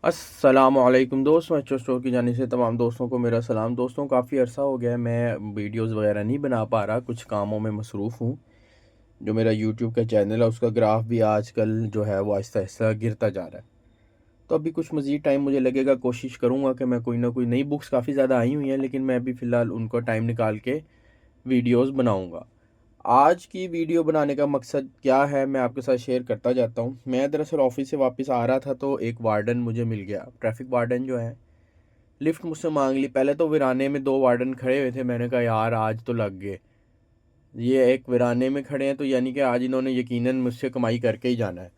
अस्सलाम वालेकुम दोस्त, मैं स्टोर की जानिब से तमाम दोस्तों को मेरा सलाम। दोस्तों, काफ़ी अरसा हो गया है मैं वीडियोस वगैरह नहीं बना पा रहा, कुछ कामों में मसरूफ़ हूँ। जो मेरा यूट्यूब का चैनल है उसका ग्राफ भी आजकल जो है वो आहिस्ता आहिस्ता गिरता जा रहा है। तो अभी कुछ मज़ीद टाइम मुझे लगेगा, कोशिश करूँगा कि मैं कोई ना कोई नई बुक्स काफ़ी ज़्यादा आई हुई हैं, लेकिन मैं अभी फ़िलहाल उनको टाइम निकाल के वीडियोस बनाऊँगा। आज की वीडियो बनाने का मकसद क्या है, मैं आपके साथ शेयर करता जाता हूँ। मैं दरअसल ऑफ़िस से वापस आ रहा था तो एक वार्डन मुझे मिल गया, ट्रैफ़िक वार्डन जो है। लिफ्ट मुझसे मांग ली। पहले तो वीराने में 2 वार्डन खड़े हुए थे। मैंने कहा यार आज तो लग गए, ये एक वीराने में खड़े हैं तो यानी कि आज इन्होंने यकीनन मुझसे कमाई करके ही जाना है।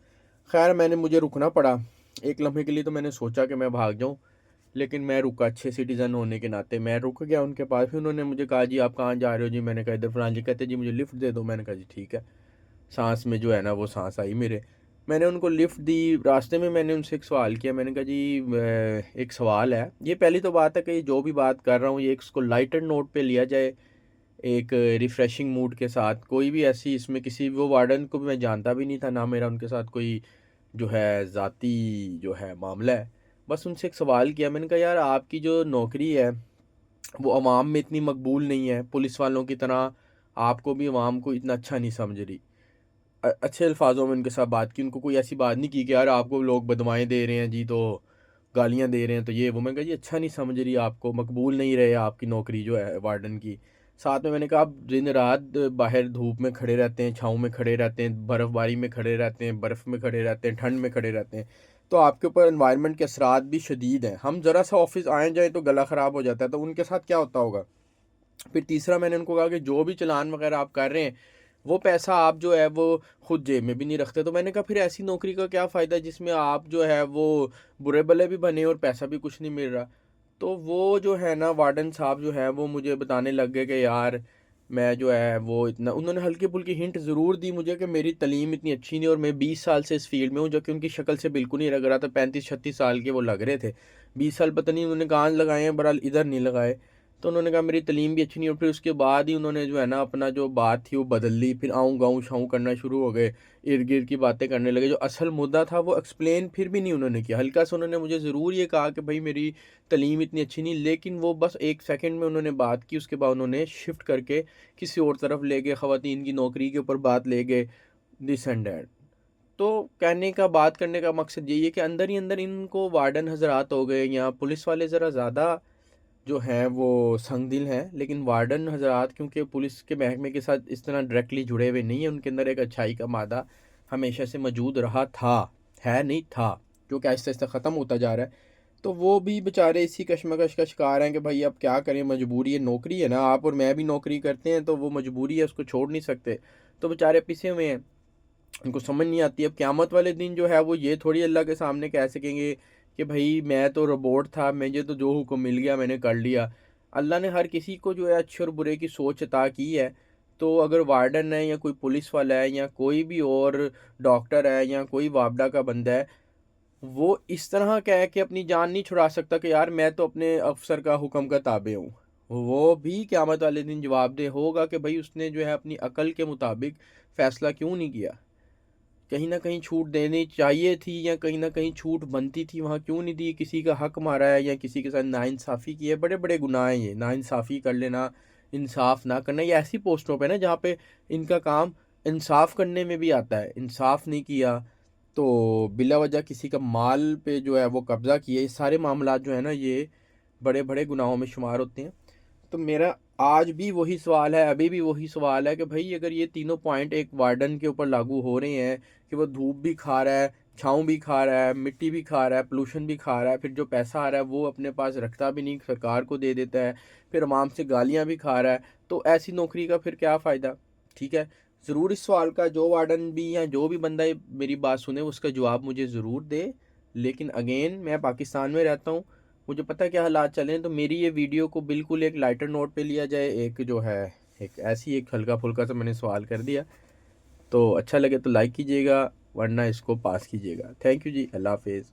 खैर मुझे रुकना पड़ा। एक लम्हे के लिए तो मैंने सोचा कि मैं भाग जाऊं, लेकिन मैं रुका। अच्छे सिटीज़न होने के नाते मैं रुक गया उनके पास। फिर उन्होंने मुझे कहा जी आप कहाँ जा रहे हो? जी मैंने कहा इधर फलां। जी कहते जी मुझे लिफ्ट दे दो। मैंने कहा जी ठीक है। सांस में जो है ना वो सांस आई मेरे। मैंने उनको लिफ्ट दी। रास्ते में मैंने उनसे एक सवाल किया। मैंने कहा जी एक सवाल है। ये पहली तो बात है कि जो भी बात कर रहा हूँ ये इसको लाइटर नोट पे लिया जाए, एक रिफ़्रेशिंग मूड के साथ। कोई भी ऐसी इसमें किसी वो वार्डन को भी मैं जानता भी नहीं था, ना मेरा उनके साथ कोई जो है ज़ाती जो है मामला है। बस उनसे एक सवाल किया। मैंने कहा यार आपकी जो नौकरी है वो अवाम में इतनी मकबूल नहीं है, पुलिस वालों की तरह आपको भी अवाम को इतना अच्छा नहीं समझ रही। अच्छे अल्फाजों में उनके साथ बात की। उनको कोई ऐसी बात नहीं की कि यार आपको लोग बदवाएँ दे रहे हैं जी, तो गालियाँ दे रहे हैं तो ये वो। मैंने कहा जी अच्छा नहीं समझ रही, आपको मकबूल नहीं रहे आपकी नौकरी जो है वार्डन की। साथ में मैंने कहा आप दिन रात बाहर धूप में खड़े रहते हैं, छाँव में खड़े रहते हैं, बर्फ़बारी में खड़े रहते हैं, बर्फ़ में खड़े रहते हैं, ठंड में खड़े रहते हैं, तो आपके ऊपर एनवायरनमेंट के असरात भी शदीद हैं। हम ज़रा सा ऑफिस आए जाए तो गला ख़राब हो जाता है, तो उनके साथ क्या होता होगा। फिर तीसरा मैंने उनको कहा कि जो भी चालान वगैरह आप कर रहे हैं वो पैसा आप जो है वो खुद जेब में भी नहीं रखते। तो मैंने कहा फिर ऐसी नौकरी का क्या फ़ायदा जिसमें आप जो है वो बुरे भले भी बने और पैसा भी कुछ नहीं मिल रहा। तो वो जो है ना वार्डन साहब जो है वो मुझे बताने लग गए कि यार मैं जो है वो इतना, उन्होंने हल्की फुल्की हिंट ज़रूर दी मुझे कि मेरी तलीम इतनी अच्छी नहीं और मैं 20 साल से इस फील्ड में हूँ, जो कि उनकी शक्ल से बिल्कुल नहीं लग रहा था। 35-36 साल के वो लग रहे थे। 20 साल पता नहीं उन्होंने कहाँ लगाए हैं, बहरहाल इधर नहीं लगाए। तो उन्होंने कहा मेरी तलीम भी अच्छी नहीं। और फिर उसके बाद ही उन्होंने जो है ना अपना जो बात थी वो बदल ली। फिर आऊँ गाऊँ शाऊँ करना शुरू हो गए, इर्द गिर्द की बातें करने लगे। जो असल मुद्दा था वो एक्सप्लेन फिर भी नहीं उन्होंने किया। हल्का सा उन्होंने मुझे ज़रूर ये कहा कि भाई मेरी तलीम इतनी अच्छी नहीं, लेकिन वो बस एक सेकंड में उन्होंने बात की। उसके बाद उन्होंने शिफ्ट करके किसी और तरफ ले गए, ख़वातीन की नौकरी के ऊपर बात ले गए, दिस एंड दैट। तो कहने का बात करने का मकसद यही है कि अंदर ही अंदर इनको वार्डन हजरात हो गए या पुलिस वाले ज़रा ज़्यादा जो हैं वो संगदिल हैं, लेकिन वार्डन हजरात क्योंकि पुलिस के महकमे के साथ इस तरह डायरेक्टली जुड़े हुए नहीं हैं, उनके अंदर एक अच्छाई का मादा हमेशा से मौजूद रहा था, है नहीं था, जो कि आहिस्ता आहिस्ता ख़त्म होता जा रहा है। तो वो भी बेचारे इसी कशमकश का शिकार हैं कि भाई अब क्या करें, मजबूरी है, नौकरी है ना, आप और मैं भी नौकरी करते हैं तो वो मजबूरी है, उसको छोड़ नहीं सकते। तो बेचारे पिसे हुए हैं, उनको समझ नहीं आती। अब क़यामत वाले दिन जो है वो ये थोड़ी अल्लाह के सामने कह सकेंगे कि भाई मैं तो रोबोट था, मुझे तो जो हुक्म मिल गया मैंने कर लिया। अल्लाह ने हर किसी को जो है अच्छे और बुरे की सोच अता की है। तो अगर वार्डन है या कोई पुलिस वाला है या कोई भी और डॉक्टर है या कोई वापडा का बंदा है, वो इस तरह कह के अपनी जान नहीं छुड़ा सकता कि यार मैं तो अपने अफसर का हुक्म का ताबे हूँ। वो भी क़यामत वाले दिन जवाबदेह होगा कि भाई उसने जो है अपनी अकल के मुताबिक फ़ैसला क्यों नहीं किया। कहीं न कहीं छूट देनी चाहिए थी या कहीं न कहीं छूट बनती थी, वहाँ क्यों नहीं दी? किसी का हक मारा है या किसी के साथ नाइंसाफ़ी की है, बड़े-बड़े गुनाह हैं ये। नाइंसाफ़ी कर लेना, इंसाफ़ ना करना, ये ऐसी पोस्टों पे ना जहाँ पे इनका काम इंसाफ़ करने में भी आता है। इंसाफ़ नहीं किया तो बिला वजह किसी का माल पे जो है वो कब्ज़ा किया, ये सारे मामलात जो है ना ये बड़े-बड़े गुनाहों में शुमार होते हैं। तो मेरा आज भी वही सवाल है, अभी भी वही सवाल है कि भाई अगर ये तीनों पॉइंट एक वार्डन के ऊपर लागू हो रहे हैं कि वो धूप भी खा रहा है, छाँव भी खा रहा है, मिट्टी भी खा रहा है, पोल्यूशन भी खा रहा है, फिर जो पैसा आ रहा है वो अपने पास रखता भी नहीं, सरकार को दे देता है, फिर आवाम से गालियाँ भी खा रहा है, तो ऐसी नौकरी का फिर क्या फ़ायदा? ठीक है, ज़रूर इस सवाल का जो वार्डन भी या जो भी बंदा ये मेरी बात सुने उसका जवाब मुझे ज़रूर दे। लेकिन अगेन मैं पाकिस्तान में रहता हूँ, मुझे पता है क्या हालात चले हैं। तो मेरी ये वीडियो को बिल्कुल एक लाइटर नोट पे लिया जाए, एक जो है एक ऐसी एक हल्का फुल्का सा मैंने सवाल कर दिया। तो अच्छा लगे तो लाइक कीजिएगा, वरना इसको पास कीजिएगा। थैंक यू जी, अल्लाह हाफिज़।